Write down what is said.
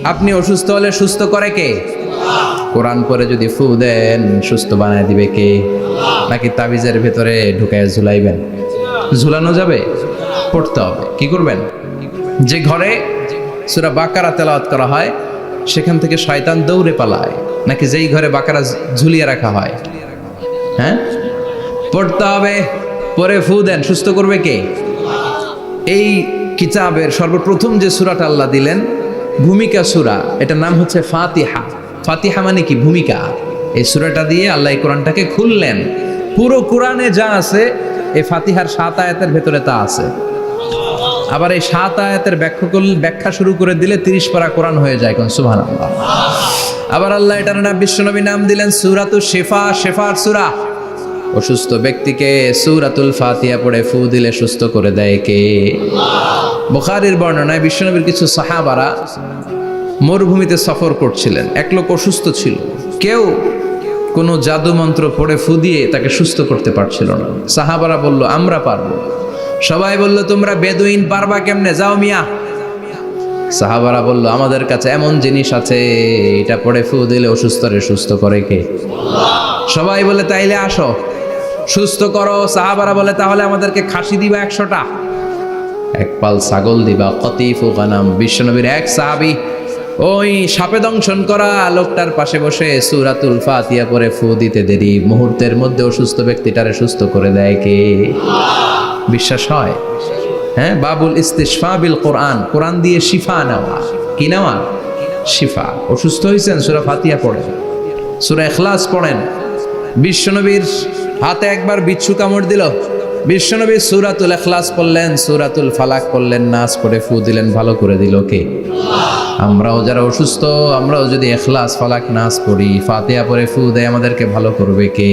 আপনি অসুস্থ হলে সুস্থ করে কে? কোরআন পরে যদি ফু দেন সুস্থ বানায় দিবে কে? নাকি তাবিজের ভেতরে ঢুকায় ঝুলাইবেন? ঝুলানো যাবে? পড়তে হবে। কি করবেন? যে ঘরে সূরা বাকারা তেলাওয়াত করা হয় সেখান থেকে শয়তান দৌড়ে পালায়, নাকি যেই ঘরে বাকারা ঝুলিয়ে রাখা হয়? হ্যাঁ, পড়তে হবে। পরে ফু দেন, সুস্থ করবে কে? এই কিতাবের সর্বপ্রথম যে সূরাটা আল্লাহ দিলেন, ভূমিকা সূরা, এটার নাম হচ্ছে ফাতিহা। ফাতিহা মানে কি? ভূমিকা। এই সূরাটা দিয়ে আল্লাহ এই কোরআনটাকে খুললেন। পুরো কোরআনে যা আছে এই ফাতিহার 7 আয়াতের ভেতরে তা আছে। আবার এই 7 আয়াতের ব্যাখ্যা শুরু করে দিলে 30 পারা কোরআন হয়ে যায়। কোন সুবহানাল্লাহ। আবার আল্লাহ এটার নাম বিশ্বনবী নাম দিলেন সূরাতুশ শিফা, শিফার সূরা। অসুস্থ ব্যক্তিকে সূরাতুল ফাতিহা পড়ে ফু দিলে সুস্থ করে দেয় কে? বুখারীর বর্ণনায় বিশ্বনবীর কিছু সাহাবারা মরুভূমিতে সফর করছিলেন। এক লোক অসুস্থ ছিল, কেউ কোনো জাদু মন্ত্র পড়ে ফু দিয়ে তাকে সুস্থ করতে পারছিল না। সাহাবারা বলল আমরা পারবো। সবাই বলল তোমরা বেদুইন, পারবা কেমনে? যাও মিয়া। সাহাবারা বলল আমাদের কাছে এমন জিনিস আছে, এটা পড়ে ফু দিলে অসুস্থরে সুস্থ করে কে? সবাই বলে তাইলে আসো, সুস্থ করো। সাহাবারা বলে তাহলে আমাদেরকে খাসি দিবা 100টা, এক পাল ছাগল দিবা। কতিফু গানাম। বিশ্বনবীর এক সাহাবী ওই সাপে দংশন করা লোকটার পাশে বসে সূরাতুল ফাতিহা পড়ে ফু দিতে দেরি মুহূর্তের মধ্যে অসুস্থ ব্যক্তিটারে সুস্থ করে দেয় কে? বিশ্বাস হয়? হ্যাঁ, বাবুল ইস্তিশফা বিল কোরআন, কোরআন দিয়ে শিফা নেওয়া। কি নেওয়া? শিফা। অসুস্থ হয়েছেন, সূরা ফাতিহা পড়েন, সূরা ইখলাস পড়েন। বিশ্বনবীর হাতে একবার বিচ্ছু কামড় দিল, বিশ্বনবী সূরাতুল ইখলাস পড়লেন, সূরাতুল ফালাক পড়লেন, নাস পড়ে ফু দিলেন, ভালো করে দিল কে? আমরাও যারা অসুস্থ, আমরাও যদি ইখলাস ফালাক নাস পড়ি, ফাতিহা পড়ে ফু দেয়, আমাদেরকে ভালো করবে কে?